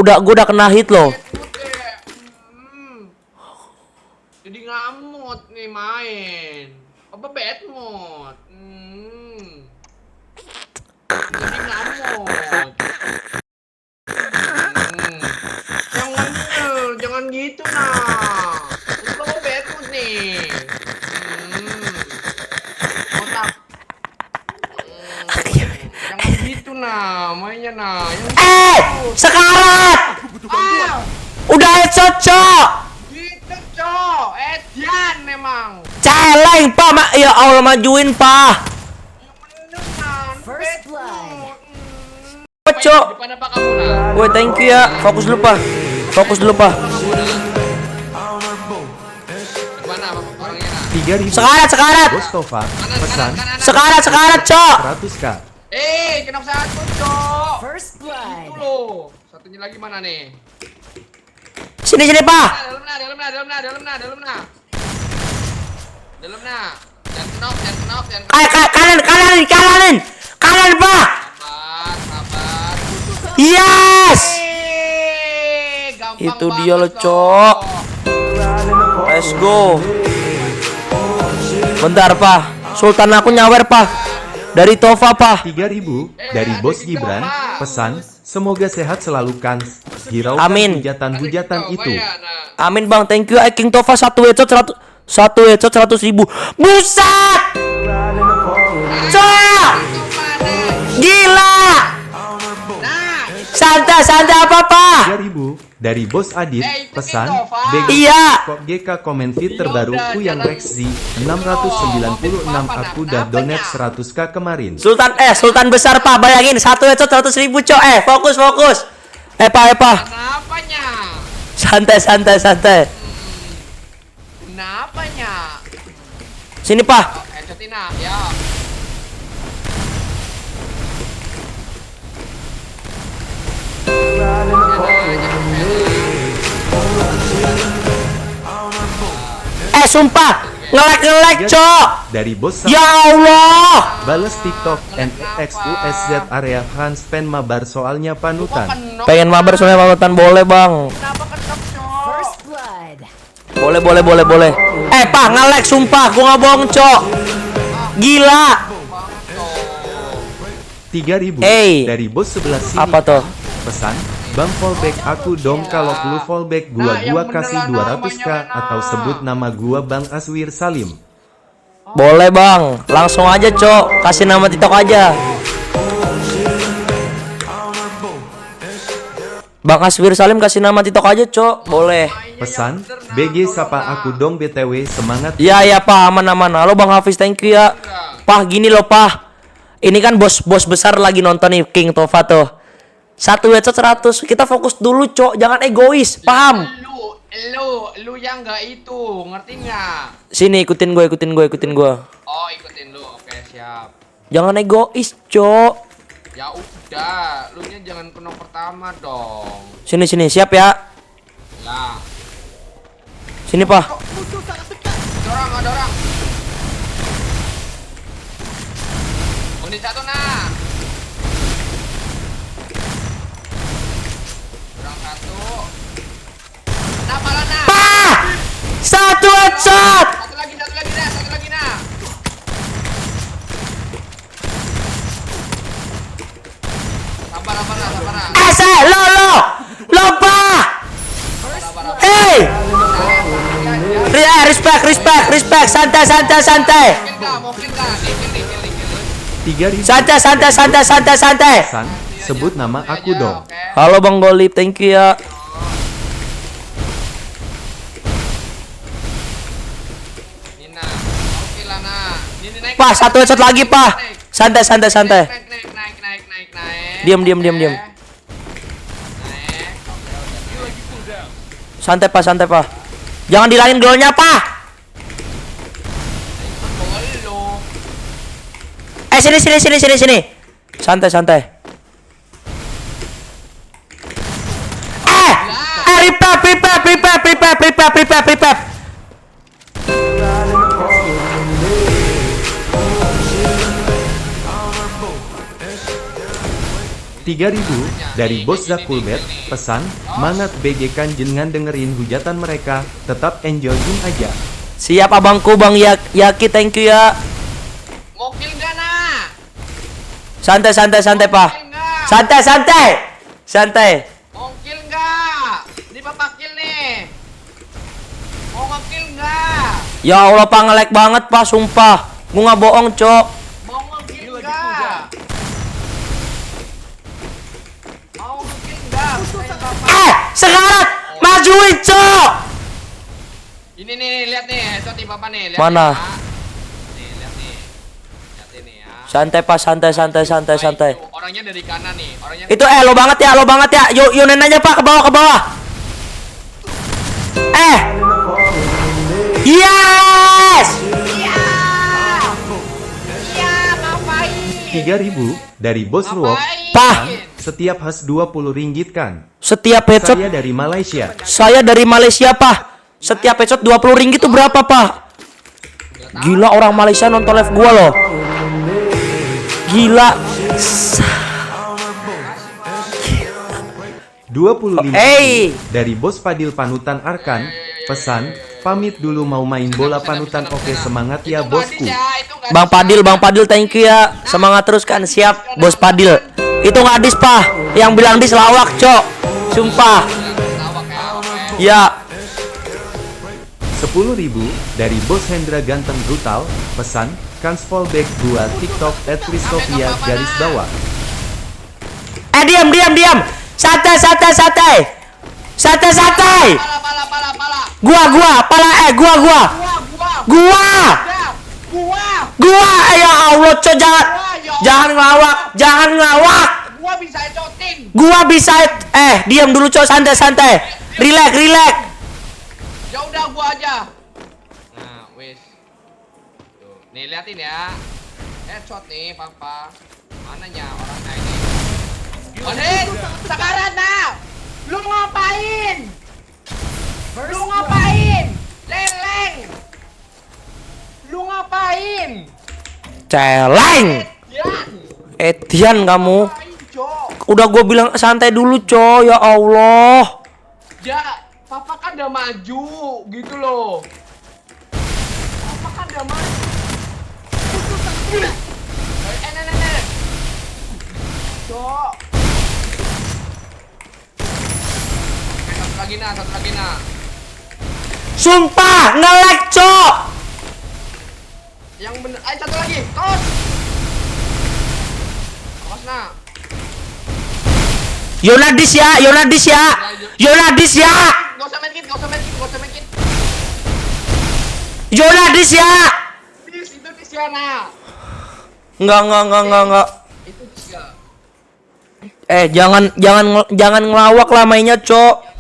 Gua udah kena hit loh. Jadi ngamut nih main. Apa bad mood? Jadi ngamut. Jangan gitu nah. Itu apa bad mood nih? Otak. Jangan gitu nah, mainnya nah. Sekarat. Udah headshot, Cok. Gitu, Cok. Edian memang. Celeng, Pak. Ya Allah, majuin, Pak. First blood. Cok. Depan apa kamu nah? Woi, thank you ya. Fokus dulu, Pak. Fokus dulu, Pak. Mana orangnya nah? 3.000. Sekarat. Bos Tova, pesan Sekarat, Cok. 100k. Kenapa satu, Cok? First Itu blood. loh. Satunya lagi mana nih? Sini, Pak. Dalam nah. Jangan kenok. Kanan, Pak. Sabar. Yes. Gampang Itu banget, dia loh, Cok. Let's go. Bentar, Pak. Sultan aku nyawer, Pak. Dari Tova, Pak. 3.000 dari Bos Gibran, pesan semoga sehat selalu kan. Hiraukan Amin. hujatan-hujatan itu. Amin, Bang. Thank you. King Tova 1 headshot 100.000. Buset! Cok! Gila! Santai apa, Pak? 3.000 dari Bos Adit, pesan BG Iya. kok GK komen feed terbaruku yang Rexzi 696 aku udah donate 100k kemarin. Sultan besar, Pak. Bayangin 1 headshot 100.000, Cok. Fokus. Pak. Kenapanya? Santai. Kenapanya? Sini, Pak. Headshot ya. Sumpah. Ngelek, Cok. Dari Bos Ya Allah. Bales TikTok NXUSZ area Hans pen mabar soalnya panutan. Pengen mabar soalnya panutan, boleh, Bang. Kenapa kenok, Cok? First blood. Boleh. Pak, ngelek sumpah. Gua nggak bohong, Cok. Gila. 3.000 Hey. dari Bos sebelah sini. Apa tuh? Pesan Bang fallback aku dong, kalau lu fallback gua kasih 200k atau sebut nama gua Bang Aswir Salim. Boleh, Bang. Langsung aja, Cok. Kasih nama TikTok aja. Bang Aswir Salim kasih nama TikTok aja, Cok. Boleh. Pesan BG sapa aku dong BTW semangat. Iya, Pak. Aman. Halo, Bang Hafiz. Thank you ya. Pak, gini loh, Pak. Ini kan bos besar lagi nonton nih, King Tova tuh. 1 headshot 100. Kita fokus dulu, Cok. Jangan egois. Paham? Lu yang nggak itu, ngerti nggak? Sini, ikutin gue. Oh, ikutin lu. Oke, siap. Jangan egois, Cok. Ya udah, lu nya jangan kenok pertama dong. Sini, siap ya. Lah. Sini, Pak. Ada orang. Unit satu nah. Orang satu. Nah, pala nah. Pak! 1 headshot. Satu lagi nah. Sabar nah. Lo, Pak! Hey! Respect. Santai. Mungkin nggak. Nih. 3.000 Santai. pesan sebut nama aku dong. Oke. Halo, Bang Golip. Thank you ya. Nina. Oke lah nah. Ini naik. Pak, 1 headshot lagi, Pak. Santai. Naik. Diam. Naik. Santai, Pak. Jangan dilangin golnya, Pak. Sini. Santai. Prepare. 3.000 3.000 dari Bos Zakulbet, pesan, mangat BG kan jenengan dengerin hujatan mereka, tetap enjoyin aja. Siap abangku Bang Yaki, thank you ya. Mokil gak nah? Santai Pak. Santai. Mokil gak? Ini bapak kill nih. Mau ngekil gak? Ya Allah Pak, nge-lag banget Pak, sumpah. Gua nggak bohong, Cok. Mau ngekil gak? Mau ngekil gak? Sekarat, majuin, Cok. Ini nih, lihat nih, headshot nih bapak nih. Lihat Mana? nih, Pak. Nih, lihat nih. Lihat ini ya. Santai Pak, santai. Itu, orangnya dari kanan nih. Orangnya Itu lo banget ya. Yuk aja Pak, ke bawah. Yes! Iya, ngapain? 3.000 dari Bos Ruok, Pak, setiap has 20 ringgit kan. setiap headshot Saya dari Malaysia. saya dari Malaysia, Pak. Setiap headshot 20 ringgit itu berapa, Pak? Gila, orang Malaysia nonton live gua loh. Gila. 25.000 Hey. dari Bos Padil Panutan Arkan, pesan, pamit dulu mau main bola panutan. Oke, semangat ya bosku. Bang Padil, thank you ya. Semangat terus kan, siap, Bos Padil. Itu nggak dis, Pak. Yang bilang dis lawak, Cok. Sumpah. Ya. 10.000 dari Bos Hendra Ganteng Brutal, pesan, kans fallback gua TikTok @Kristofia garis bawah. Diam. Santai. Gua. Ya Allah, Cok, jangan ngelawak. Gua bisa headshotin. Gua bisa. Diam dulu, Cok, santai. Relax. Ya udah gua aja. Nah, wis. Tuh, nih liatin ya. Headshot nih, Papa. Mananya orangnya ini? Odin, sekarang nah. Lu ngapain? Leleng. Lu ngapain? Celeng. Yan. Edian kamu. Ngapain, Cok? Udah gue bilang santai dulu, Cok. Ya Allah. Ya, Papa kan udah maju gitu loh. Papa kan udah maju. Nih. Cok. Oke, satu lagi nah. Sumpah, nge-lag, Cok. Yang bener. Ayo satu lagi. Tos. Awas nah. Yonadis ya. Gak usah main kit. Yonadis ya. Itu di sana. Enggak. Itu dia. Jangan ngelawak lah mainnya, Cok.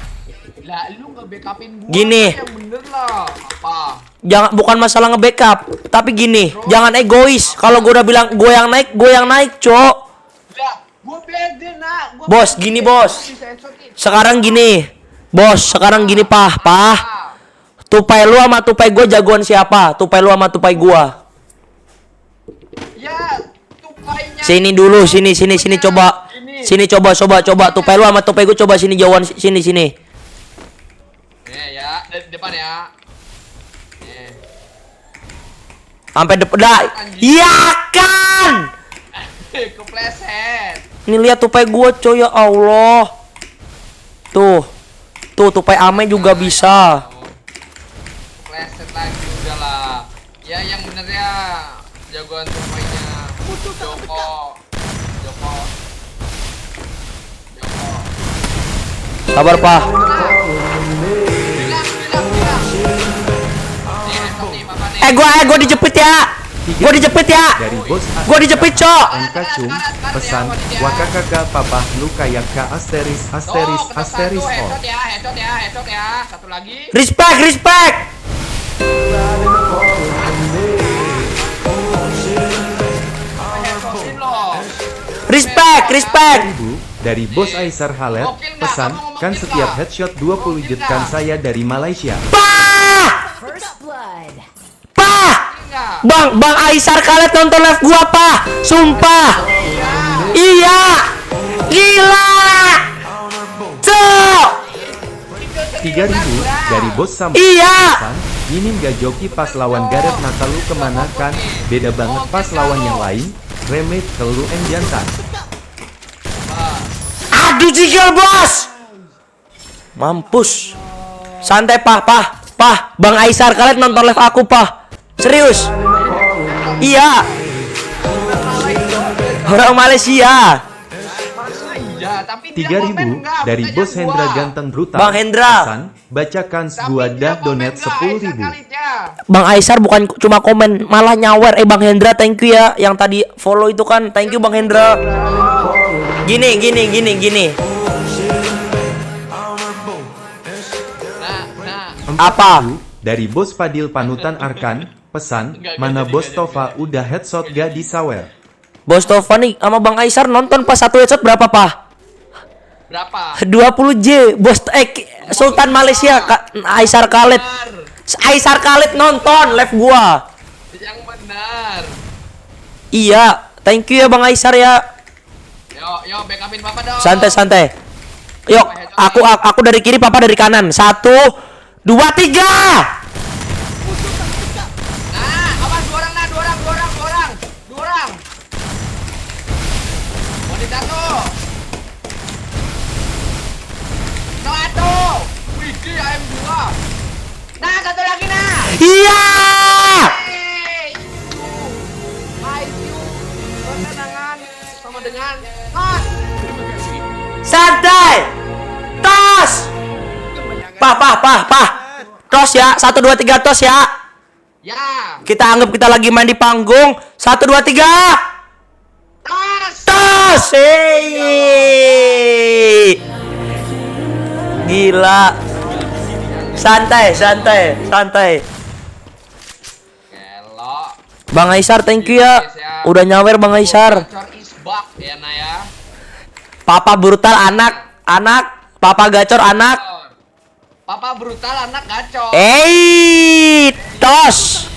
Lah, lu nge-backupin gua. Gini. Yang bener lah. Apa? Bukan masalah nge-backup, tapi gini, jangan egois. Kalau gue udah bilang gue yang naik, Cok. Lah, gua pede nak. Bos, gini, Bos. Sekarang gini, Pah. Tupai lu sama tupai gue jagoan siapa? Tupai lu sama tupai gua. Ya, tupainya. Sini dulu, sini coba. Ini. Sini coba. Tupai lu sama tupai gue coba sini jauhan sini. Nih ya, dari depan ya. Nih. Sampai depan dah. Iya kan? Kepleset. Ini lihat tupai gua, coy, ya Allah. Tuh tupai ame juga bisa. Kepleset lagi udah lah. Ya yang bener ya. Jagoan tupainya. Joko. Sabar, Pak. Bilang. Gua dijepit ya. Dari Bos Gua dijepit, Cok. MK Cum, pesan, wakakaka papa lu kayak ka asteris Headshot on. ya. Satu lagi. Respect. Headshotin loh. Respect. Ibu, dari Bos Aisar Halet, pesan, kan setiap headshot 20 jetkan saya dari Malaysia. Pah! Enggak. Bang Aisar Khaled nonton live gua, Pak. Sumpah. Iya. Gila. Cok. 3000 dari bos sama Iya. pesan. Ini nggak joki pas lawan Gareth maka lu kemana kan? Beda banget pas lawan yang lain. Remake ke lu jantan. Aduh jigel bos. Mampus. Santai pah. Bang Aisar kalian nonton live aku pah. Serius. Iya. Orang Malaysia. Iya, tapi tidak 3000 komen enggak, dari bukannya bos gua. Hendra ganteng brutal. Bang Hendra. Pesan, bacakan Tapi gua dia dah komen donat enggak, 10.000. Kalitnya. Bang Aisar bukan cuma komen, malah nyawer. Bang Hendra thank you ya yang tadi follow itu kan. Thank you Bang Hendra. Gini. Nah, Apa? Dari bos Fadil panutan Arkan. Pesan, mana bos Tova udah headshot gak disawer? Bos Tova nih sama Bang Aisar nonton pas satu headshot berapa pah? berapa? 20J. Sultan Malaysia Aisar Khalid. Aisar Khalid nonton live gua. Yang benar. Iya, thank you ya Bang Aisar ya. Yo, backupin papa dong. Santai. Yuk, aku dari kiri, papa dari kanan. 1, 2, 3. Nah, awas dua orang. Mau dijatuh. Satu. Wih, AM2. Nah, satu lagi nah. Iya. IQ bertenangan sama dengan hot. Santai. Tos. Pah. Tos ya. 1, 2, 3 tos ya. Ya. Kita anggap kita lagi main di panggung. 1, 2, 3. Tas. Tos. Gila. Santai. Kelok. Bang Aisar thank you ya. Udah nyawer Bang Aisar. Gacor is back ya, Nah ya. Papa brutal anak. Papa gacor anak. Papa brutal anak gacor. Tos.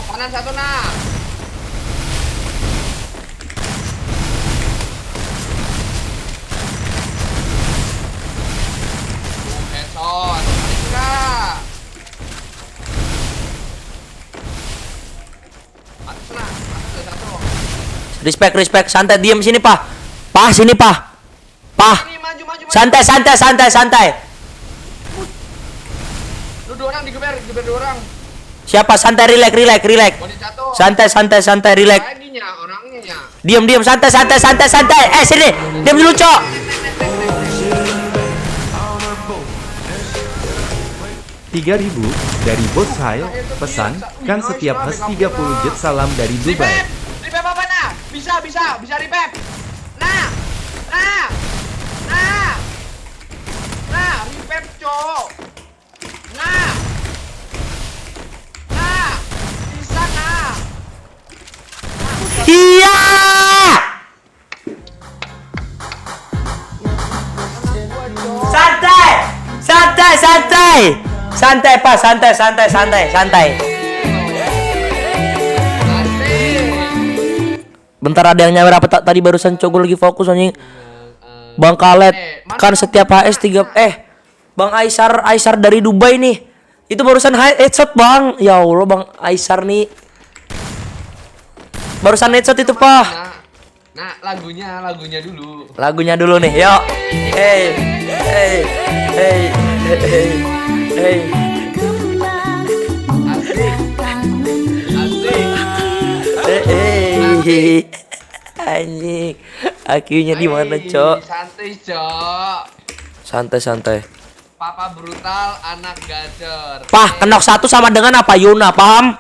Kanan satu nah. Headshot. Enggak. Atas nah. Atas satu. Respect. Santai diam sini, Pah. Pah sini, Pah. Ini maju. Santai. Lu dua orang digeber dua orang. Siapa? Santai, relax. Body jatuh. Santai, relax. Laginya orangnya. Diam, santai. Sini. Diam dulu, Cok. Rp3.000 dari bos Hail. Pesan, kan setiap has 30 jet salam dari Dubai. Ripep apa nah? Bisa ripep. Nah, ripep cok. Nah, bisa nah. Iya. Santai, Pak. Santai. Bentar, ada yang nyawer apa tadi barusan, Cok? Gue lagi fokus anjing. Bang Khaled kan setiap HS 3 Bang Aisar dari Dubai nih. Itu barusan headshot, Bang. Ya Allah, Bang Aisar nih. Barusan headshot itu, Pak. Nah, lagunya dulu. Lagunya dulu nih, yuk. Hey. Asik. Anjing. Akunya di mana, Cok? Santai, Cok. Santai. Papa brutal, anak gacor. Pah, kenok 1 sama dengan apa? Yuna, paham?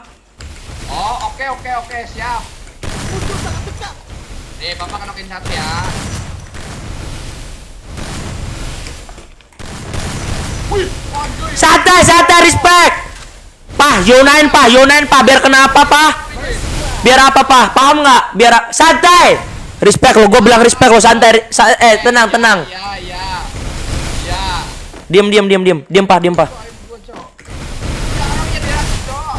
Oh, oke, siap. Nih, Papa kenokin 1 ya. Wih, anjay. Santai, respect. Pah, Yunain, Pah. Biar kenapa, Pah? Biar apa, Pah? Paham nggak? Biar santai. Respect lo, gue bilang respect lo, santai. Tenang. Ya. Diam, Pah. Orangnya di atas, Cok.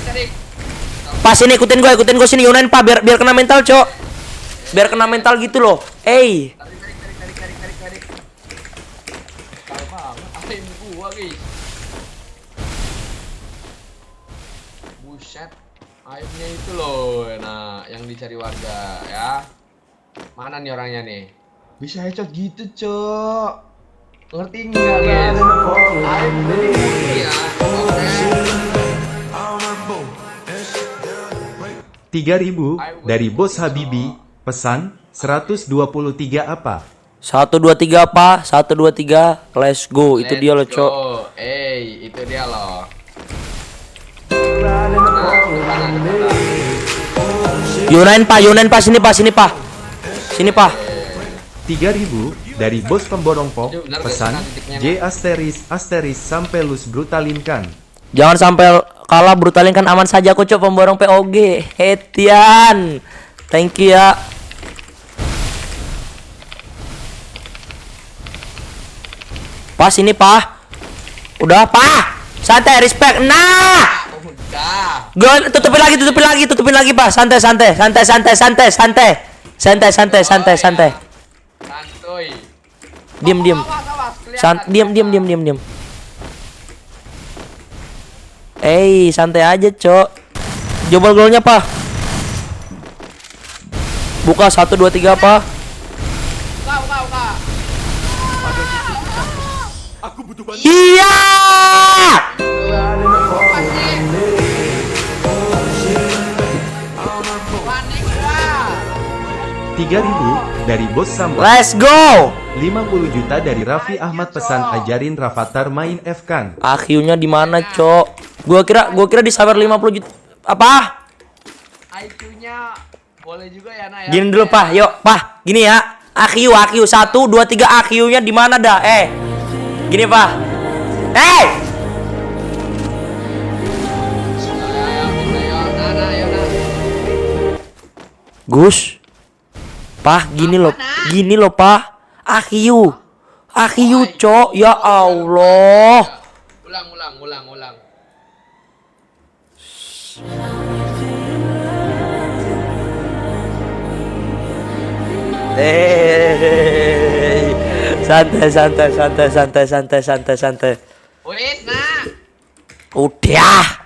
Tarik. Pas ini ikutin gue sini Yunain pak, biar kena mental cok. Biar kena mental gitu loh. Tarik. Kalau banget, apain gua guys. Buset, airnya itu loh, nah yang dicari warga ya. Mana nih orangnya nih? Bisa headshot gitu cok. Ngerti nggak guys? Air ini ya. Oke. 3000 dari Bos Habibi, pesan 123 apa? 123 apa? 123, let's go. Itu dia loh cok. Itu dia loh. Yunain pak, sini pak. 3000 dari Bos Pemborong Pop, pesan J asteris sampai lus brutalinkan. Jangan sampai kalah, brutalin kan aman saja kok cok, pemborong POG. Hetian. Thank you ya. Pas ini pak. Udah pak. Santai, respect. Nah. Udah. Gue tutupin lagi pak. Santai. Santuy. Diam. Awas, kelihatan. Diam. Santai aja, Cok. Jebol golnya, Pak. Buka 1 2 3, Pak. Buka. Iya! Panik gua. 3000 dari Bos Sambal. Let's go. 50 juta dari Raffi Ahmad, pesan ajarin Rafathar main F-kan. Akhirnya di mana, Cok? Gua kira disawer 50 juta. Apa? IQ-nya boleh juga ya, Nak ya. Gini dulu, Pak. Yuk, Pak. Gini ya. AQ 1 2 3 AQ-nya di mana dah? Gini, Pak. Ayo, Nah. Gus. Pak, gini loh, Pak. AQ, Cok. Ya Allah. Ulang. Santai. Wait, Nak. Udah.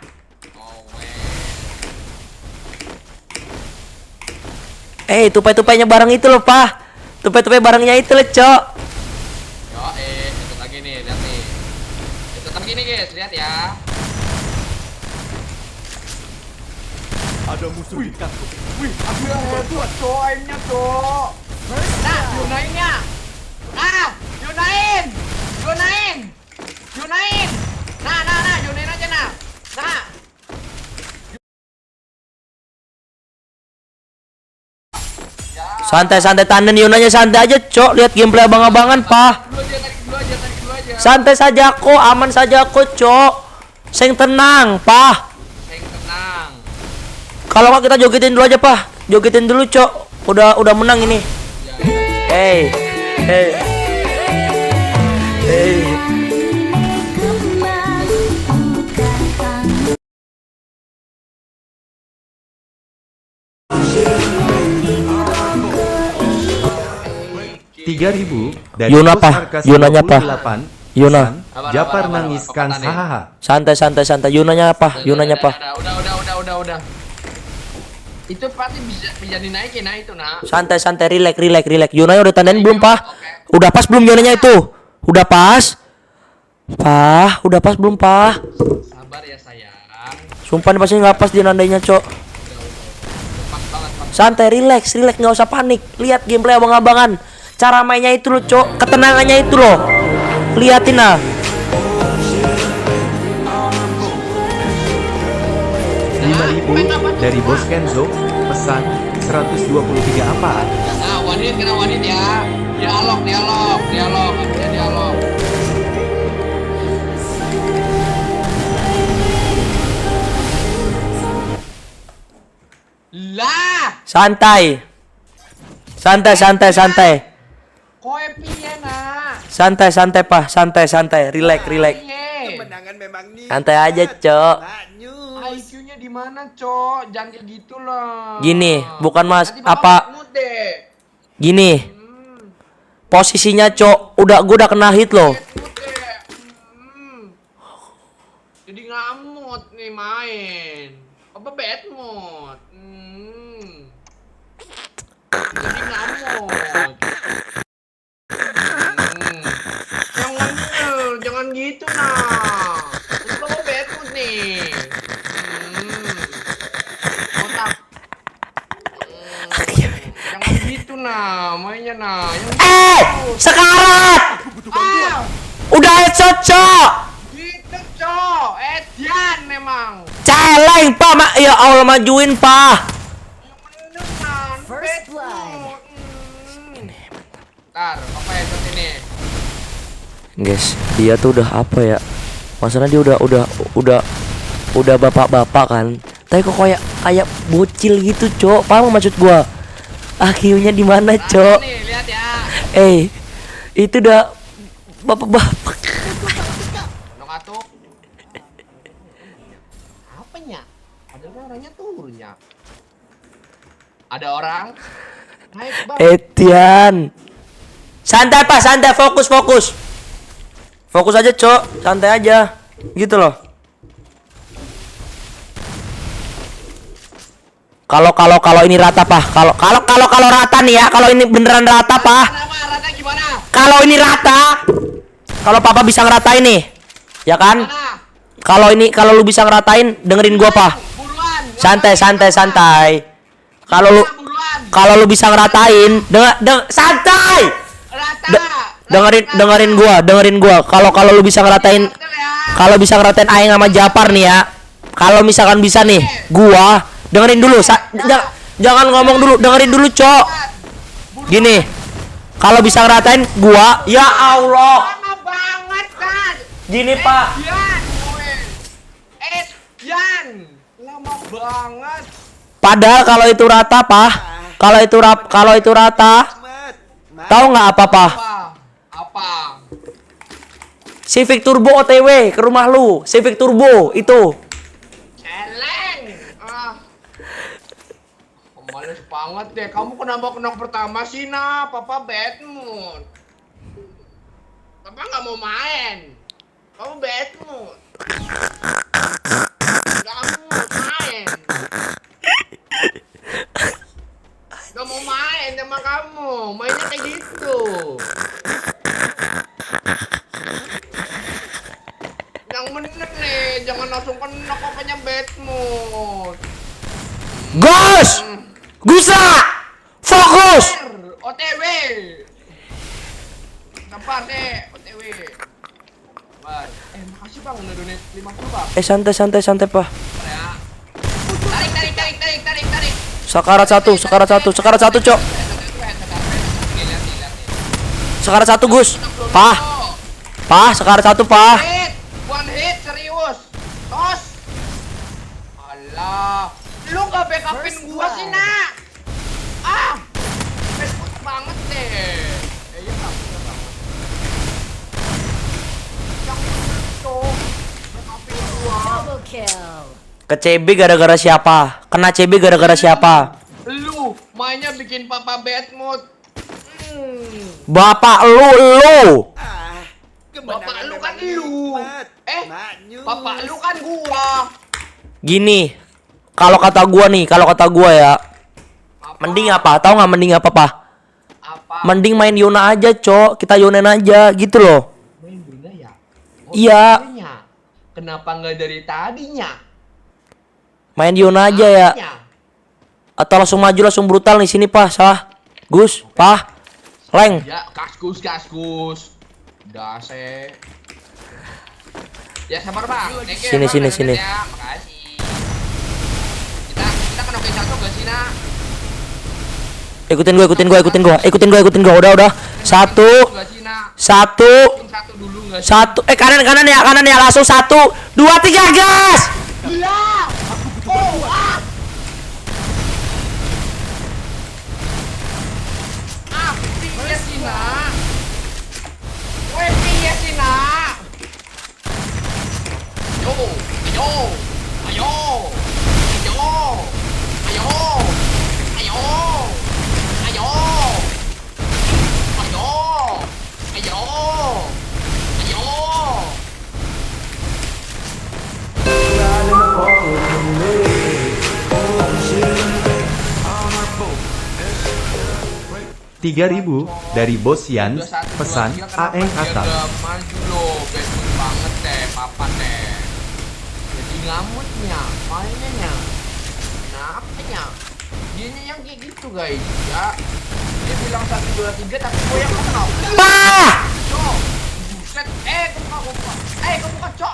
Tupai-tupainya barang itu loh, Pak. Tupai-tupai barangnya itu loh, Cok. Itu lagi nih, lihat nih. Itu lagi nih, guys, lihat ya. Ada musuh di kantor. Buat coinnya, Cok. Nah, Yunainnya. Yunain. Nah, Yunain aja, nah. Santai tanen Yunanya, santai aja, Cok. Lihat gameplay abang-abangan, Pak. Dulu aja. Santai saja kok, aman saja kok, Cok. Seng tenang, Pak. Seng tenang. Kalau nggak kita jogetin dulu aja, Pak. Jogetin dulu, Cok. Udah menang ini. Hey. 3000 dari Yuna, Bos Pak. Arkas Yunanya, Pak. 28, Yuna. pesan Japar nangiskan hahaha. Santai. Yunanya apa? Udah. Itu pasti bisa dinaikin, nah itu, Nak. Santai, relax. Yunanya udah tandain belum, Pak? Udah pas belum Yunanya itu? Udah pas? Pak, udah pas belum, Pak? Sabar ya, sayang. Sumpah nih pasti nggak pas dia nandainya, Cok. Pas banget. Santai, relax, nggak usah panik. Lihat gameplay abang-abangan. Cara mainnya itu loh, Cok. Ketenangannya itu loh. Liatin lah. 5000 dari Bos Kenzo, pesan 123 apa? Nah, wanit ya. Dialog. Artinya dialog. Lah, Santai. koe piye, Nak? Santai, Pak. Santai. Relax. Piye? Kemenangan memang nih. Santai aja, Cok. Lanyu. IQ-nya IQ-nya di mana, Cok? Jangan kayak gitu lah. Gini, bukan Mas, Nanti Bapak apa mood deh. gini. Posisinya, Cok, gua udah kena hit loh. Mood deh. Jadi ngamut nih main. Apa bad mood? Jadi ngamut. Jangan gitu nah. Terus lo bad mood nih. Otak. Jangan gitu nah, mainnya nah. Sekarat! Ah, Udah headshot, Cok. gitu Cok. Edian memang. Celeng, Pak. Ya Allah, majuin, Pak. First blood. Ntar, apa ya shot ini? Guys, dia tuh udah apa ya? Masalahnya dia udah bapak-bapak kan. Tapi kok kayak bocil gitu, Cok. Paham maksud gua? IQ-nya di mana, Cok? Nih, lihat ya. Itu udah bapak-bapak. Katuk. Apanya? Padahal orangnya turun ya. Ada orang naik bang. Etian. Santai, Pak, santai, fokus. Fokus aja, Cok. Santai aja. Gitu loh. Kalau ini rata, Pak. Kalau rata nih ya, kalau ini beneran rata, Pak. Rata gimana? Kalau ini rata, kalau Papa bisa ngeratain nih, ya kan? Kalau lu bisa ngeratain, dengerin gua, Pak. Santai. Kalau lu bisa ngeratain, santai. Dengerin gua. Kalau lu bisa ngeratain, Aing sama Japar nih ya. Kalau misalkan bisa nih, gua dengerin dulu. Jangan ngomong dulu, dengerin dulu, Cok. Gini. Kalau bisa ngeratain gua, ya Allah. Lama banget kan. Gini, Pak. Jan, lama banget. Padahal kalau itu rata, Pak. Kalau itu rata, tahu nggak apa, Pak? Apa? Civic Turbo OTW ke rumah lu. Civic Turbo itu. Celeng. Males banget deh. Kamu kenapa kena pertama sih, nah? Papa bad mood. Papa nggak mau main. Kamu bad mood. Nggak mau main. Nggak mau main sama kamu. Mainnya kayak gitu. Yang bener nih, jangan langsung kena papanya bad mood. Gus! Gusa! Fokus! OTW. Sabar deh, OTW. Bar. Makasih Bang udah donate 50 Bang. Santai, Pak. Ya. Tarik. Sekarat satu, Cok. Sekarat satu, Gus. Pah, sekarat satu, Pah. One hit serius. Tos. Alah, lu gak backupin gua sih, Nak. Bad banget deh. Iya, Bang. Yang itu backupin gua. Double kill. Ke CB gara-gara siapa? Kena CB gara-gara siapa? Lu mainnya bikin papa bad mood. Bapak lu. Bapak lu kan lu. Bapak lu kan gua. Gini. Kalau kata gua ya. Mending apa? Tahu nggak mending apa, Pak? Apa? Mending main Yona aja, Cok. Kita Yonain aja gitu loh. Main Yona ya? Iya. Kenapa nggak dari tadinya? Main Yona aja ya. Atau langsung maju langsung brutal nih sini, Pak. Salah. Gus, Pak. Leng. Ya, kaskus. Dase. Ya sabar Bang. Sini. Ya, makasih. Kita kena oke satu gak sih, Nak? Ikutin gua. Udah. Satu. Satu dulu nggak sih? Satu. Kanan ya. Langsung 1, 2, 3, gas. Gila. Piye sih, Nak? Piye sih, Nak? Ayo. 3000 dari Bos Yans, pesan Aeng Atap. Maju lo, betul banget deh, papa deh. Jadi ngamutnya, mainnya. Kenapanya? Dianya yang kayak gitu guys, ya. Dia bilang 1, 2, 3, tapi gue yang kenal. Cok, buset, gue buka, cok,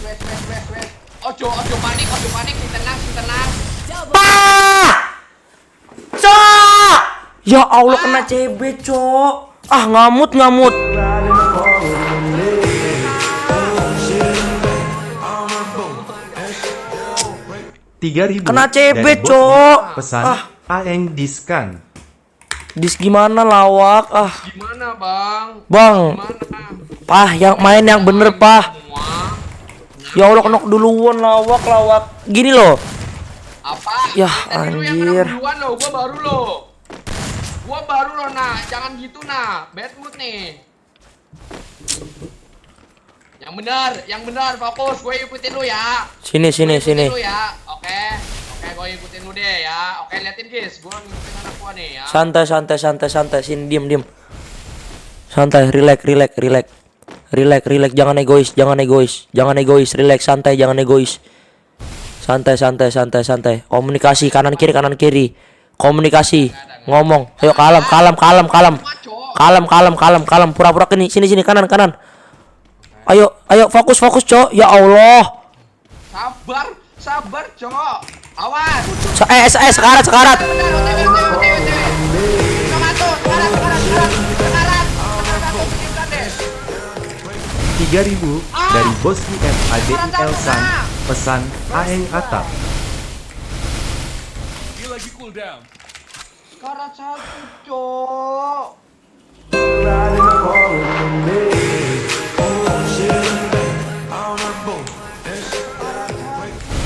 Wes. Ojo panik, tenang. Cok! Ya Allah kena CB, Cok. Ah, ngamut. 3000 Kena CB, dari Bos Cok. Yans, pesan Aeng Diskan. Dis gimana lawak? Ah, Gimana, Bang? Bang. Gimana? Pah, yang main yang bener, Pah. Semua. Ya Allah, kenok duluan lawak. Gini loh. Apa? Yah, Tadi lu yang anjir. kena duluan lo, gua baru lo, nah. Jangan gitu, nah. Bad mood nih. Yang benar, fokus. Gue ikutin lu ya. Sini. Ikutin lu ya. Oke, gue ikutin lu deh ya. Oke, liatin guys, gue ngikutin anak gua nih ya. Santai. Sini diem. Santai, relax. Jangan egois. Relax, santai, jangan egois. Santai. Komunikasi kanan kiri. Komunikasi. Ngomong. Ayo kalem. Kalem. Pura-pura sini kanan. Ayo fokus, Cok. Ya Allah. Sabar, Cok. Awas. Sekarat. Sekarat. Sekarat. 3000 dari Bos IF ADIL San, pesan Aeng Atap. Sekarat 1, Cok.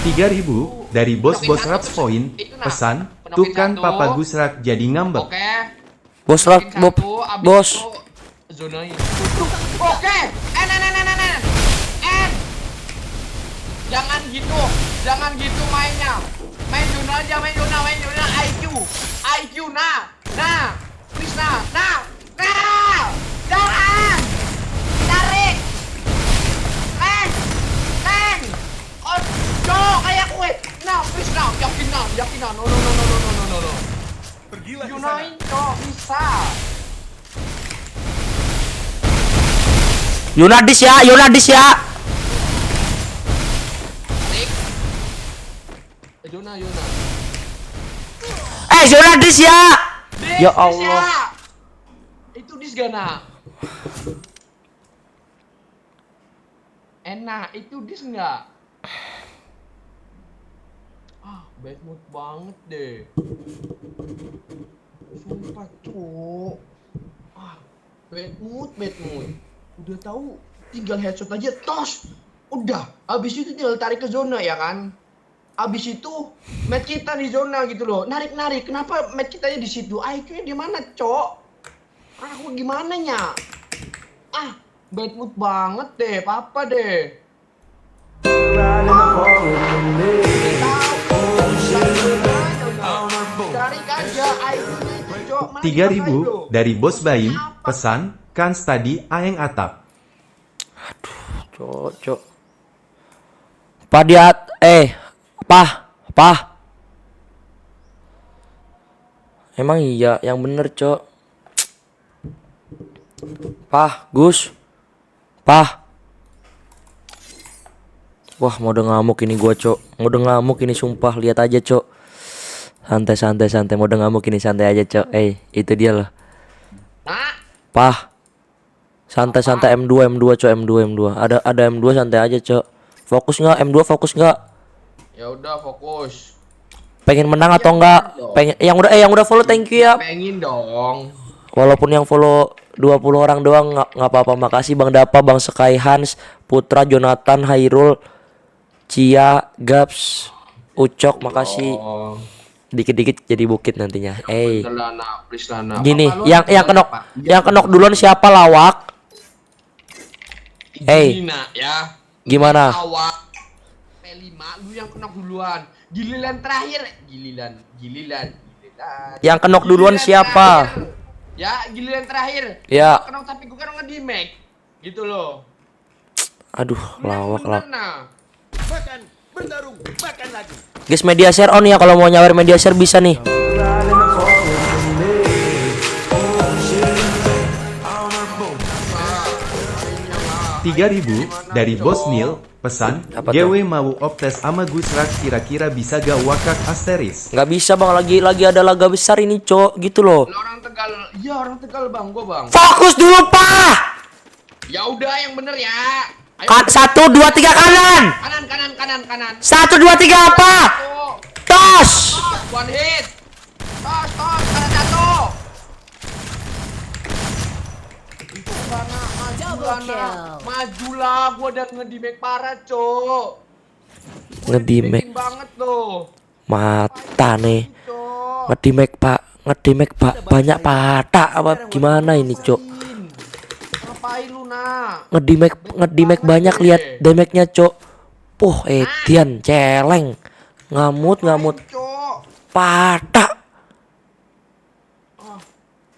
3000 dari Bos Raps Point, pesan tuh kan Papa Gusrak jadi ngambek. Oke. Bos. Zonain. Oke. Jangan gitu mainnya. Main zona aja, IQ, nah. Please, nah. Jangan. Tarik. Len. Ojo, kayak kue. Nah, please, nah. Yakin, nah. No. Pergilah ke sana. Zonain, Cok, bisa. Yunadis ya. Tarik. Zona. Yunadis ya. Ya Dis, Allah. Itu dis gana. Enak, itu dis nggak? Bad mood banget deh. Sumpah, Cuk. Bad mood. Udah tahu, tinggal headshot aja, tos. Udah, abis itu tinggal tarik ke zona ya kan? Abis itu match kita di zona gitu loh. Narik. Kenapa match kitanya di situ? IQ-nya di mana, Cok? Aku gimana nya? Bad mood banget deh, papa deh. Tarik aja IQ-nya itu, Cok. 3000 dari Bos Baim, pesan kan tadi Aeng Atap. Cok. Padiat. Pah. Emang iya, yang bener, Cok. Pah, Gus. Pah. Wah, mau udah ngamuk ini gua, Cok. Mau udah ngamuk ini sumpah, lihat aja, Cok. Santai. Mau udah ngamuk ini santai aja, Cok. Itu dia loh. Pah. Santai M2, Cok, M2. Ada M2 santai aja, Cok. Fokus nggak? M2 fokus nggak? Ya udah, fokus. Pengen menang atau enggak? Pengen yang udah follow, thank you ya. Pengen dong. Walaupun yang follow 20 orang doang nggak apa-apa. Makasih Bang Dapa, Bang Sky Hans, Putra, Jonathan, Hairul, Cia, Gaps, Ucok, makasih. Dikit-dikit jadi bukit nantinya. Gini, yang kenok duluan siapa lawak? Gina ya. Gimana? Lawak. PT5, lu yang kenok duluan. Giliran terakhir, giliran. Yang kenok duluan siapa? Terakhir. Ya, giliran terakhir. Ya. Gua kenok tapi gua kan nge-damage. Gitu loh. Aduh, lawak. Nah. Makan, bertarung, makan lagi. Guys, media share on ya, kalau mau nyawer media share bisa nih. 3000 dari Bos Nil, pesan, Apa GW mau optes ama Gusrak kira-kira bisa gak wakak asteris. Nggak bisa bang, lagi ada laga besar ini cok, gitu loh. Lu orang Tegal. Iya, orang Tegal Bang, gua Bang. Fokus dulu pak. Ya udah yang bener ya. Ayo. 1, 2, 3 kanan. Kanan. 1, 2, 3 apa? Satu. Tos. One hit. Tos, kanan satu. Itu Lana, majulah, gua udah ngedimek parah, Cok. Ngedimek Banget loh. mata nih. Cok. Ngedimek pak, banyak patah apa gimana ini cok? Ngapain lu, Nak? Ngedimek banyak, lihat damage-nya cok. Edian celeng. Ngamut Cok. patah.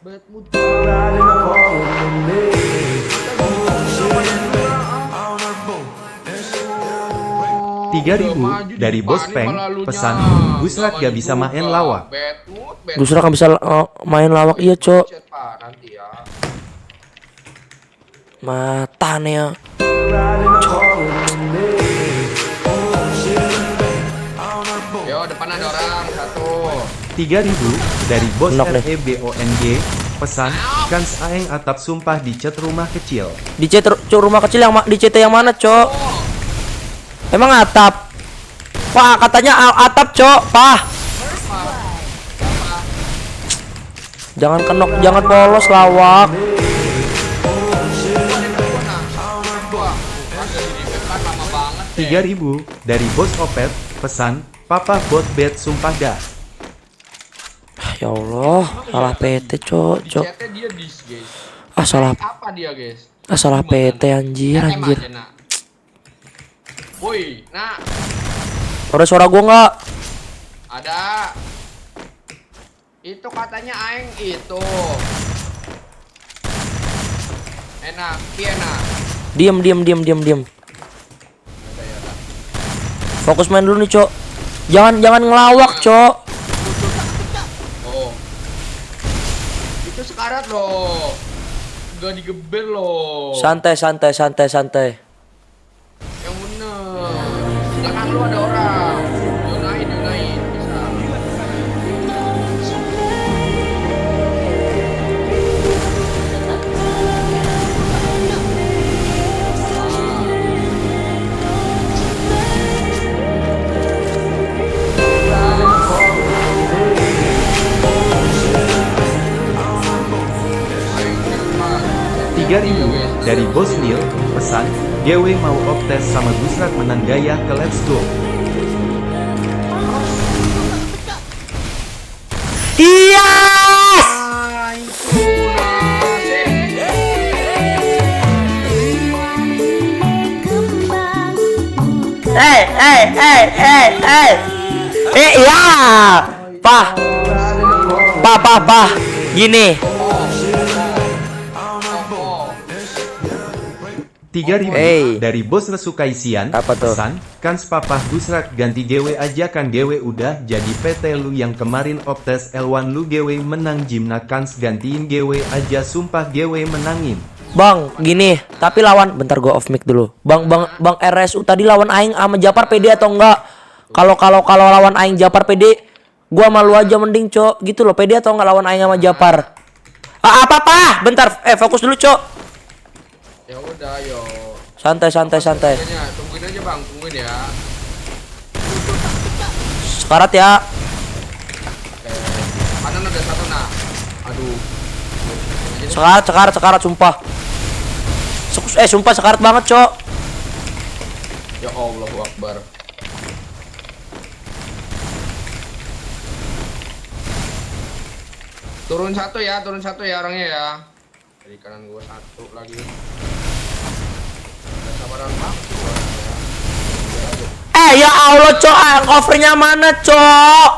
Bad mood. 3000 dari Bos Peng, pesan, Gusrak gak bisa main lawak. Justru kan bisa main lawak iya cok. Nanti ya. Mata nih ya. Yo, depan ada orang satu. 3000 dari Bos Knock deh. REBONG, pesan, Kans Aeng atap sumpah di chat rumah kecil. Di CT rumah kecil yang di CT yang mana cok? Emang atap? Pak katanya atap cok, pak. Jangan kenok, jangan polos lawak. Lama banget. 3000 dari Bos Opet, pesan, Papa bot bet sumpah dah. Ya Allah, salah PT cok. Di chatnya dia dis, guys. Salah Apa dia, guys? salah PT anjir. Aja, Nak. Woi, Nak. Ada suara gua nggak? Ada. Itu katanya Aeng itu. Enak, enak. Diam. Fokus main dulu nih cok. Jangan ngelawak cok. Oh. Itu sekarat loh. Gak digeber loh. Santai. Yang bener. Belakang lu ada orang. Yonain bisa. Ayo, cepat. 3000 dari Bos Nil, pesan, GW mau optes sama Gusrak menang gaya ke Let's Go. Yes! Iya. Pa. Gini. 3000 dari Bos Resukaisian, Apa tuh? pesan, Kans Papa Gusrak ganti GW aja kan GW udah jadi PT lu yang kemarin optes L1 lu GW menang Jimna Kans gantiin GW aja sumpah GW menangin. Bang, gini, tapi lawan bentar gua off mic dulu. Bang RSU tadi lawan aing sama Japar PD atau enggak? Kalau lawan aing Japar PD, gua malu aja mending, Cok. Gitu loh, PD atau enggak lawan aing sama Japar? Apa? Bentar, fokus dulu, Cok. Ya udah, yo. Santai. Tungguin aja, Bang. Tungguin ya. Sekarat ya. Oke. Kanan ada satu, Nak. Aduh. Sekarat sumpah. Sumpah sekarat banget, Cok. Ya Allahu Akbar. Turun satu ya orangnya ya. Dari kanan gua satu lagi. Ada sabaran banget. Ya Allah, Cok. Covernya mana, Cok?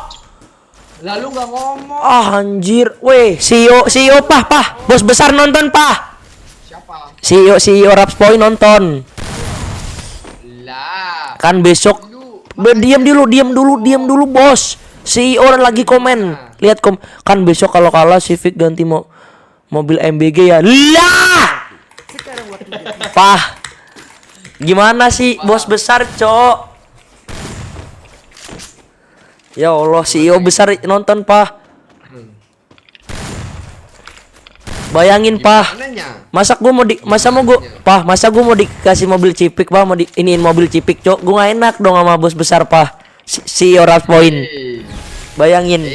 Lalu nggak ngomong. Ah, anjir. Weh, CEO Pah. Bos besar nonton, Pah. Siapa? CEO Rapspoint nonton. Lah. Kan besok diam dulu, Bos. CEO lagi komen. Lihat kan besok kalau kalah Civic ganti mobil MBG ya. Lah. Pah. Gimana sih bos besar, Cok? Ya Allah, CEO besar nonton, Pah. Bayangin, Pah. Mananya? Masa gua mau dikasih mobil Civic, Pah, mau iniin mobil Civic, Cok. Gua gak enak dong sama bos besar, Pah. CEO Rapspoint. Bayangin.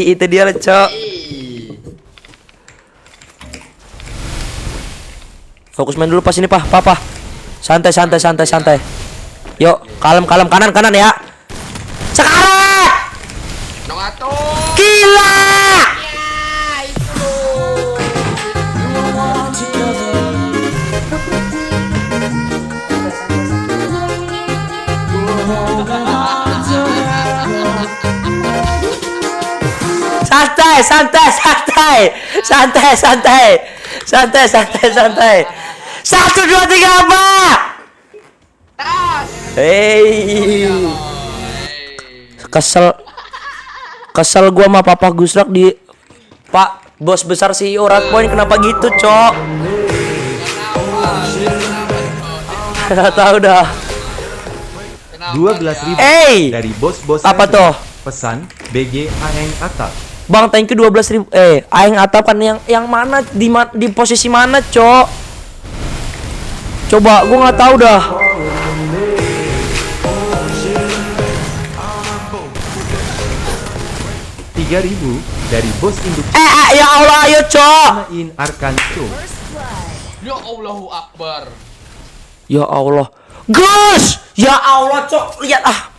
Itu dia lah, Cok. Fokus main dulu pas ini, Pah. Santai. Yuk, kalem kanan ya. Sekarang. Nongato. Gila. Santai. 1, 2, 3 apa? Tas. Hei. Kesel gua sama Papa Gusrak di Pak bos besar CEO Rapspoint, kenapa gitu, Cok? Enggak tahu dah. 12.000 dari bos-bos Apa Hendra. tuh? Pesan BG Aeng Atap. Bang, thank you 12.000. Aing Atap kan yang mana di posisi mana, Cok? Coba gua nggak tahu dah. Rp3.000 dari bos induk Ya Allah, ayo, Cok. Main Arkan Cung. Ya Allahu Akbar. Ya Allah. Gus! Ya Allah, Cok. Lihat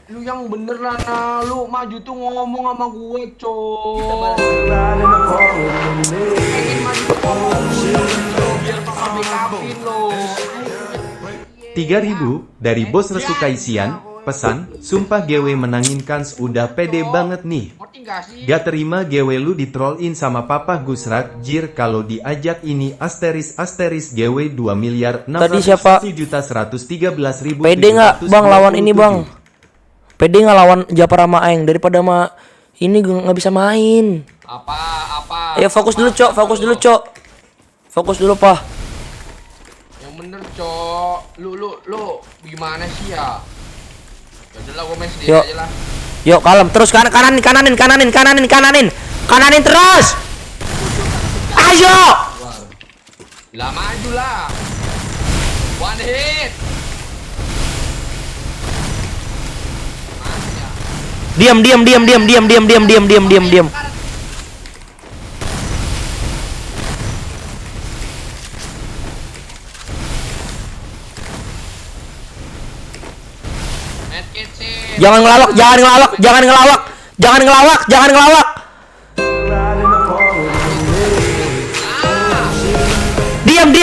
Lu yang bener Nana, lu maju tuh ngomong sama gue, Cok. Pengen maju tuh ngomong dulu, biar papa backupin lo. 3.000 dari bos Resu Kaisian. Pesan, sumpah GW menangin Kans udah pede banget nih. Ngerti gak sih? Gak terima GW lu ditrollin sama Papa Gusrak. Jir kalau diajak ini asteris GW 2 miliar Tadi siapa? 601.113.000. Pede nggak, Bang, lawan ini, Bang? Pede nggak lawan Japar sama Aeng daripada sama ini gue nggak bisa main. Apa? Ayo fokus dulu, Cok. Fokus dulu, Pah. Yang bener, Cok. Lu gimana sih ya? Yaudah gue main sendiri Yuk. aja lah. Yuk, kalem terus, kananin terus. Ayo. Lah maju lah. One hit. Mana ya? Diam. Medkit sih. Jangan ngelawak. Diam.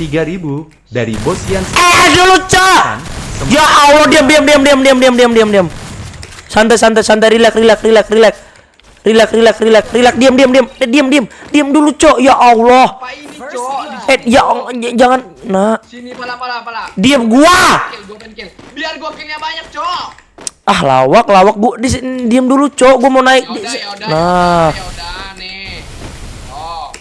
3.000 dari bos yang Dulu, Cok. Ya Allah, diam. Santai, relax. Diam dulu, Cok. Ya Allah. Apa ini, Cok? Jangan. Nah, Sini pala. diam gua. Gue kill. Biar gue killnya banyak, Cok. Lawak gua diam dulu, Cok. Gua mau naik. Yaudah. Nah, Yaudah nih. Oh.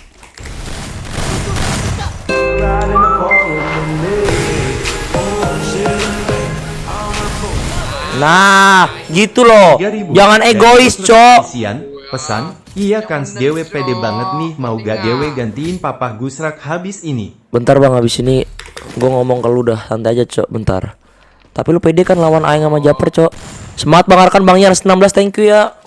nah, gitu loh. 3.000 Jangan dari egois, bos Cok. Kaisian. Pesan, iya Kans GW pede banget nih. Mau gak GW gantiin Papa Gusrak habis ini? Bentar, Bang, habis ini gua ngomong ke lu dah. Santai aja, Cok, bentar. Tapi lu pede kan lawan Aing sama Japar, Cok. Semangat Bang Arkan, Bang Yan 19, thank you ya.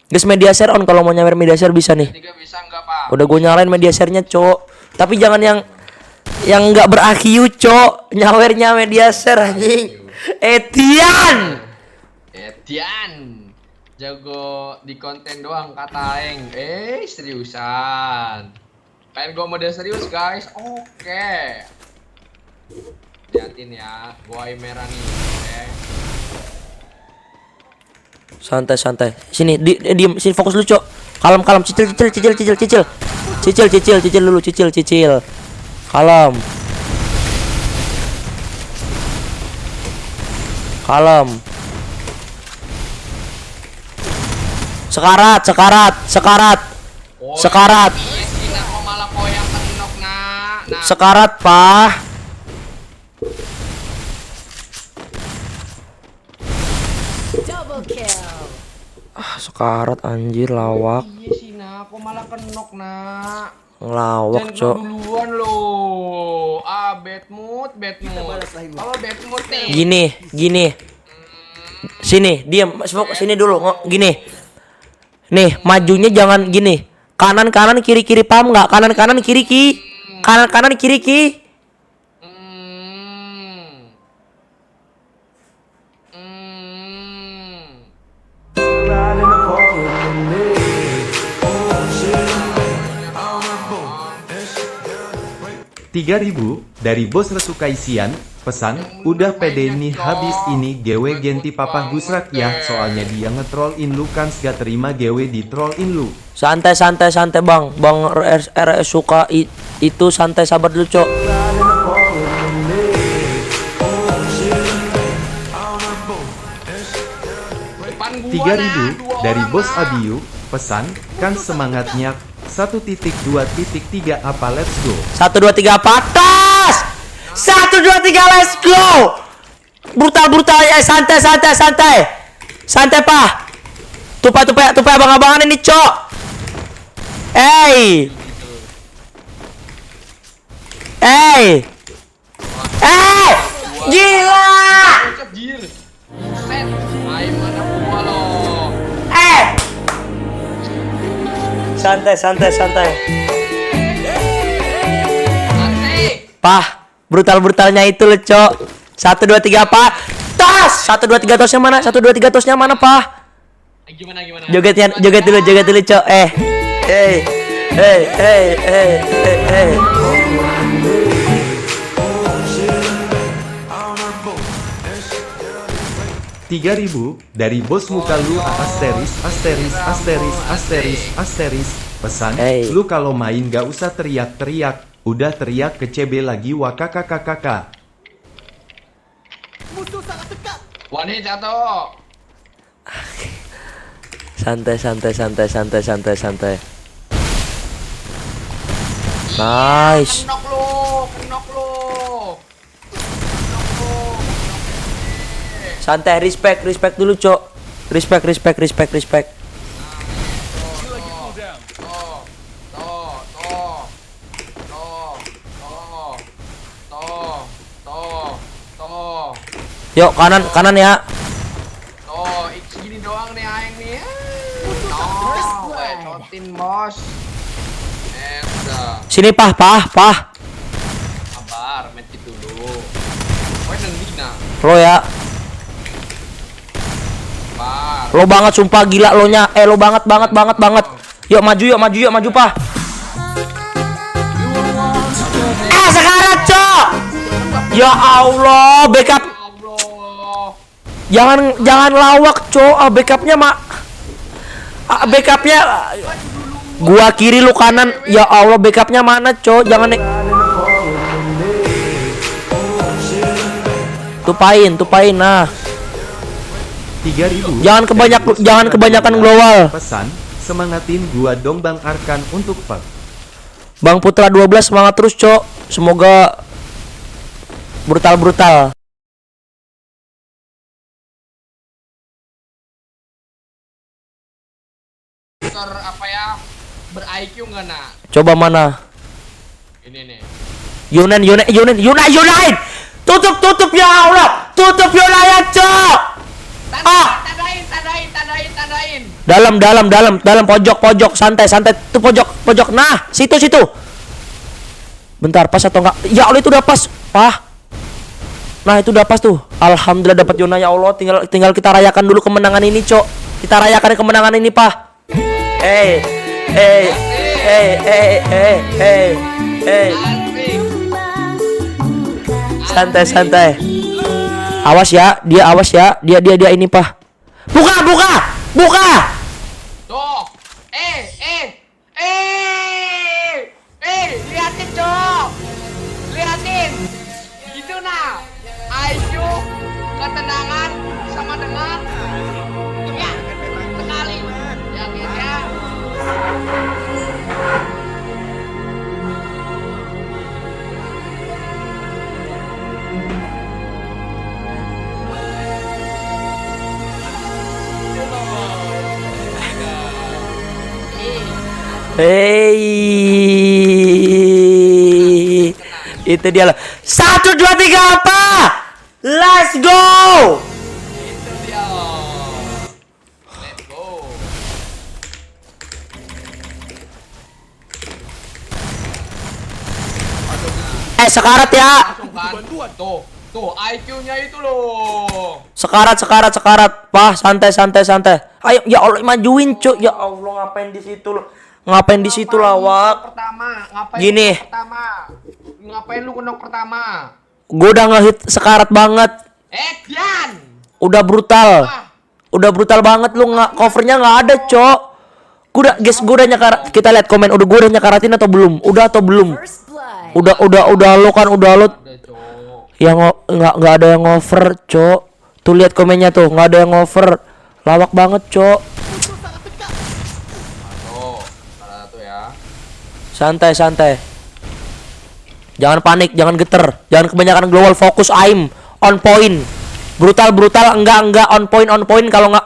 Guys, media share on, kalau mau nyawer media share bisa nih. Tiga bisa enggak, Pak? Udah gue nyalain media share-nya, Cok. Tapi jangan yang nggak berakhir, Cok. Nyawernya media share anjing. Etian. Jago di konten doang kata Aeng. Seriusan. Pengen gue model serius, guys. Oke. Liatin ya, gua air merah nih. Santai santai. Sini diem sini fokus dulu, Cok. Kalem cicil dulu cicil. Kalem. Sekarat. Oh, Sekarat. iya sih, nah kok malah kau yang kenok nah. Nah, Sekarat, Pak. Double kill. Sekarat anjir lawak. iya sih, nah kok malah kenok nah. Ngelawak, Jangan Cok. duluan lo. Bad mood. Kalau bad mood nih. Gini. Sini, diam. Sini dulu. Gini. Nih, majunya jangan gini. Kanan kiri paham nggak? Kanan kiri ki. Kanan kiri ki. Tiga ribu dari Bos Resukaisian, pesan, udah pede nih habis ini GW genti Papa Gusrak ya, soalnya dia ngetrollin lu kan gak terima GW di trollin lu. Santai Bang. Bang RS suka itu santai, sabar dulu, Cok. Depan gua 3.000 nah, dua dari orang, Bos nah. Abiu, pesan, kan semangatnya 1.2.3 apa let's go. 1 2 3 patas. 1 2 3 let's go. Brutal santai. Santai, Pak. Tupai abang-abangan ini, Cok. Hey. Gila. Cocok, jir. Set. Ayo mana gua lo. Santai. Asik. Pah, brutalnya itu loh, Cok. 1 2 3 apa? Tos. 1 2 3 tosnya mana? 1 2 3 tosnya mana, Pah? Gimana? Joget dulu, Cok. Hey. 3.000 dari Bos Mukalu asteris, pesan, Hey. lu kalau main gak usah teriak-teriak, udah teriak ke CB lagi wakakakakaka. Musuh sangat dekat. One hit satu. Santai. Nice. Kenok lo. Santai, respect dulu, Cok. Respect. Yuk, kanan ya. Segini doang nih aing nih. Cotin bos. Udah. Sini, Pah. Sabar, match dulu. Woi nendina. Lo ya. Sabar. Lo banget sumpah, gila lo nya. Lo banget. Yuk maju, Pah. Sekarat, Cok. Ya Allah, backup. Allah. Jangan lawak, Cok. Backupnya backupnya gua kiri lu kanan. Ya Allah, backupnya mana, Cok? Jangan tupain nah. 3.000 Jangan kebanyakan global. pesan, semangatin gua dong Bang Arkan untuk Pak. Bang Putra 12 semangat terus, Cok. Semoga brutal. Apa ya? Ber-IQ enggak nak? Coba mana? Ini nih. Yunan. Tutup ya Allah. Tutup Yunan, Cok. Tandain. Dalam pojok. Santai. Tuh pojok. Nah, situ. Bentar, pas atau enggak? Ya Allah, itu udah pas, Pah. Nah, itu udah pas tuh. Alhamdulillah dapat Yuna, ya Allah. Tinggal kita rayakan dulu kemenangan ini, Cok. Kita rayakan kemenangan ini, Pah. Hey. Asik. santai, santai. Awas ya, dia awas ya. Dia ini, Pah. Buka. Tuh. Liatin, Cok. Liatin. Gitu nah. IQ, ketenangan sama dengan ya, sekali. Ya, ya. Hey, itu dia lah. 1, 2, 3 apa? Let's go. Itu dia. Let's go. Sekarat ya. Langsung kan. Tuh IQ-nya itu loh. Sekarat. Pah, santai. Ayo, ya Allah, majuin, Cuk. Ya Allah, ngapain di situ lo? Ngapain di situ lawak? Pertama, ngapain Gini. lu pertama? Ngapain lu knock pertama? Gue udah ngehit sekarat banget. Dian. Udah brutal. Ah. Udah brutal banget lu, covernya nggak ada, Cok. Gue udah nyekar. Kita lihat komen, gue udah nyekaratin atau belum? Udah atau belum? First blood. Udah lo kan, udah lo. Ada, Cok. Yang nggak ada yang over, Cok. Tuh lihat komennya tuh, nggak ada yang over. Lawak banget, Cok. Tuh, salah satu ya. Santai. Jangan panik, jangan geter, jangan kebanyakan global, fokus aim, on point. Brutal, enggak on point kalau nggak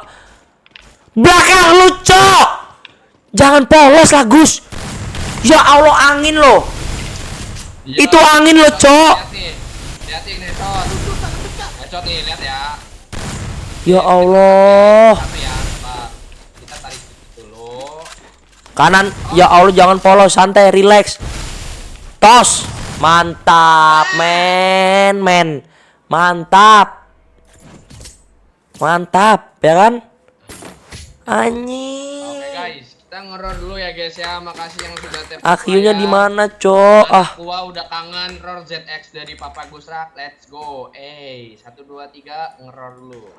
belakang lu, Cok. Jangan polos lah, Gus. Ya Allah, angin lo. Iya. Itu angin lo, Cok. Lihat nih, headshot. Headshot nih, lihat ya. Ya Allah. Satu ya, Pak. Kita tarik dulu. Kanan, ya Allah, jangan polos, santai, relax. Tos. Mantap, men. Mantap, ya kan? Anjing. Oke guys, kita ngeror dulu ya guys ya. Makasih yang sudah tap. Akhirnya di mana, Cok? Gua udah kangen ROR ZX dari Papa Gusrak. Let's go. 1, 2, 3 ngeror dulu.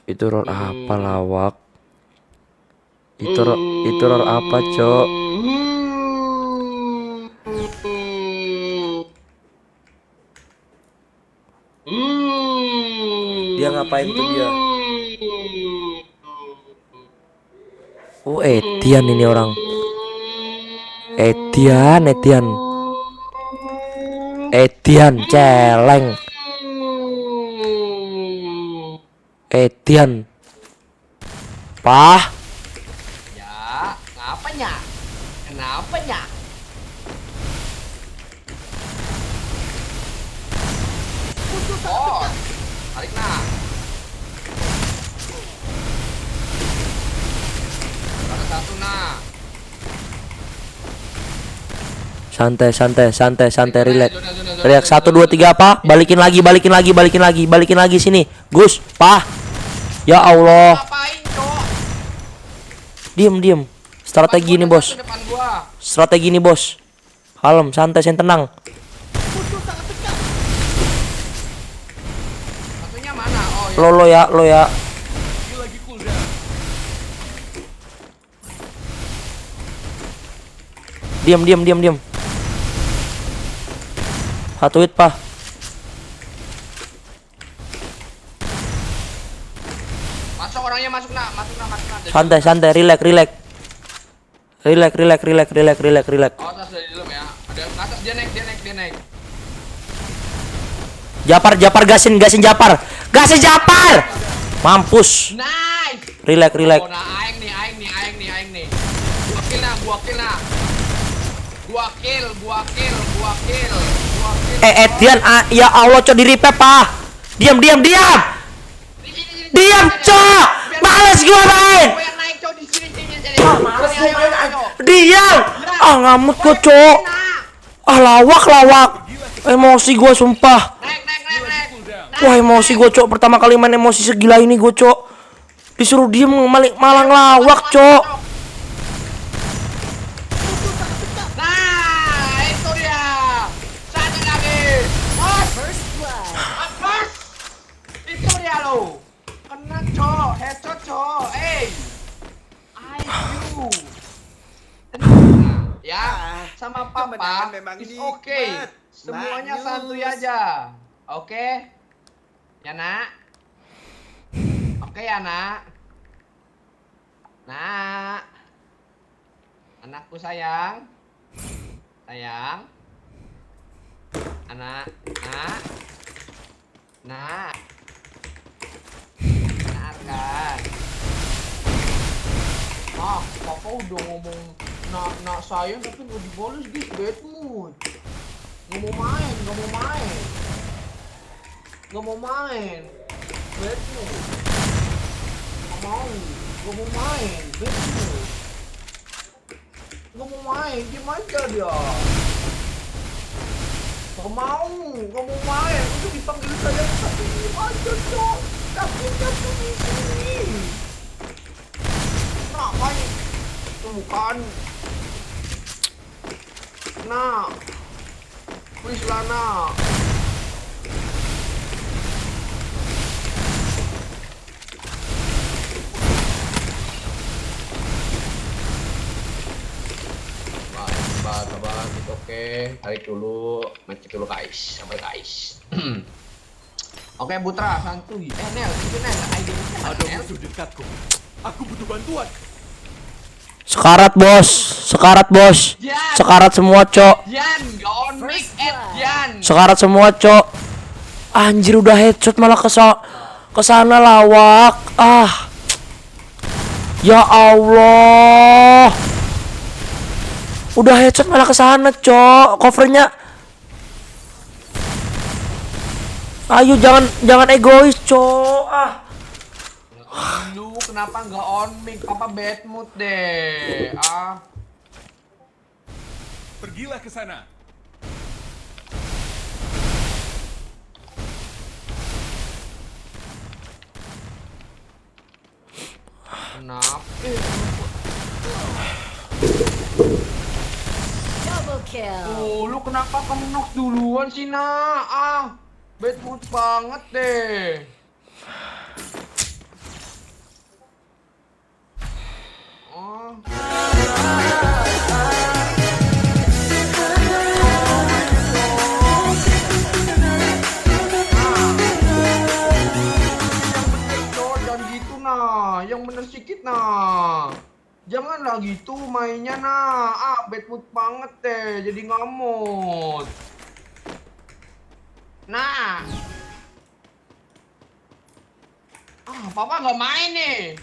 Itu roar apa, lawak? Itu roar apa, Cok? Dia ngapain tuh dia? Oh, Etian ini orang. Etian celeng. Etian. Pah. Ya, ngapanya? Kenapanya? Oh, tarik nah. Ada satu nah. Santai, relax. Relax, 1, 2, 3 apa? Balikin lagi sini. Gus, Pah. Ya Allah. Ngapain, Cok? Diem. Strategi ini, Bos. Depan gua. Strategi ini, Bos. Kalem, santai, tenang. Satunya mana? Oh, Lo ya. ya. Diam. Satu hit, Pah. Masuk orangnya, masuk nah. Santai, relax. Oh, atas dari dalam ya. Ada atas, dia naik. Japar, gasin Japar. Mampus. Nice. Relax. Oh, nah, aing nih. Gua kill. Etian, ya Allah, Cok, di repair, Pah. Diam. Diam, Cok. Males gua main. Gua yang naik, Cok, di sini. Males Ayo, gua main. ayo. Diam. Ngamut gua, Cok. Lawak. Emosi gua, sumpah. Naik. Wah, emosi gua, Cok. Pertama kali main emosi segila ini gua, Cok. Disuruh diem malah ngelawak, Cok. ya lo. Kena cok, headshot cok. Ayo. Ya, sama papa. kemenangan memang It's nikmat. okay. Semuanya Magnus. santuy aja. Oke? Ya, Nak? Oke ya, Nak? Nak. Anakku sayang. Sayang. Nak. Nak kan. Papa udah ngomong nak sayang tapi nggak dibalas guys, bad mood. Nggak mau main. Bad mood. Nggak mau main, bad mood. Nggak mau main, diem aja dia. Gak mau main. Udah dipanggil saya tapi diem aja dong. Takutnya tuh di sini. Nah, main. Tuh bukan. Nah. Please lah, nah. Sabar, gitu, oke. Tarik dulu, macet dulu guys, sabar guys. Oke, Putra, santuy. Nel, itu Nel, ID-nya Ada Nel. musuh dekatku. Aku butuh bantuan. Sekarat bos. Jan. Sekarat semua cok. Jan, gak on mic, Jan. Sekarat semua cok. Anjir udah headshot malah kesana lawak. Ya Allah. Udah headshot malah kesana cok. Covernya. Ayo jangan egois cok. Lu kenapa nggak on mic? Papa bad mood deh. Pergilah ke sana. Kenapa? Double kill. Lu kenapa kamu knock duluan sih, Nak? Bad mood banget deh. Jangan gitu, nah. Yang bener sedikit, nah. Janganlah gitu mainnya, nah. Bad mood banget deh. Jadi ngamut. Nah. Papa nggak main nih.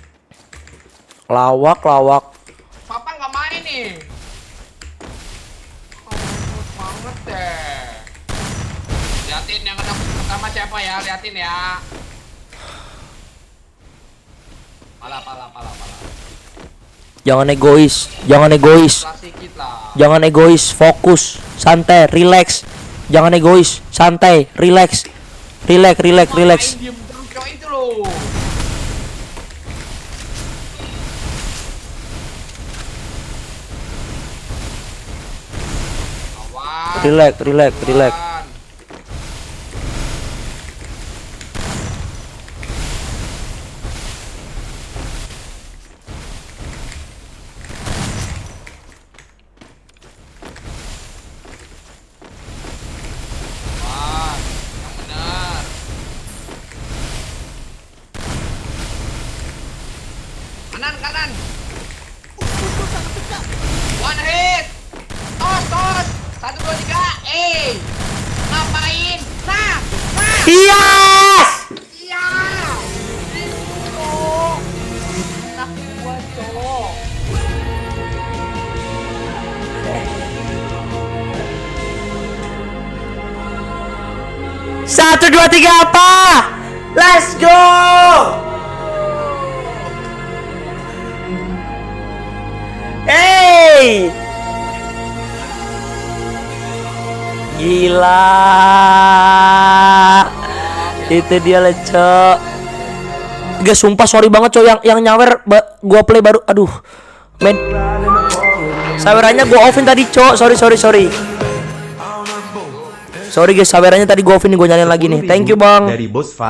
Lawak. Papa nggak main nih. Bad banget deh. Liatin yang kena pertama siapa ya? Liatin ya. Pala. Jangan egois. Klasikit lah. Jangan egois, fokus, santai, relax. Jangan egois, santai, relax. Relax. Main diem terus cowok itu loh. Awas. Relax. Pelan. Wah, yang benar. Kanan. One hit. Tos. 1, 2, 3. Ngapain? Nah. Yes! Iya. Itu. Enak gua, cowok. Satu, dua, tiga apa? Let's go! Hey! Gila. Itu dia lecok. Gak sumpah sorry banget cowok yang nyawer gua play baru. Aduh. Men. Sawerannya gua offin tadi cowok. Sorry. Sorry guys, sawerannya tadi gua offin nih, gua nyalain lagi nih. Thank you, Bang. Dari Bos Fat.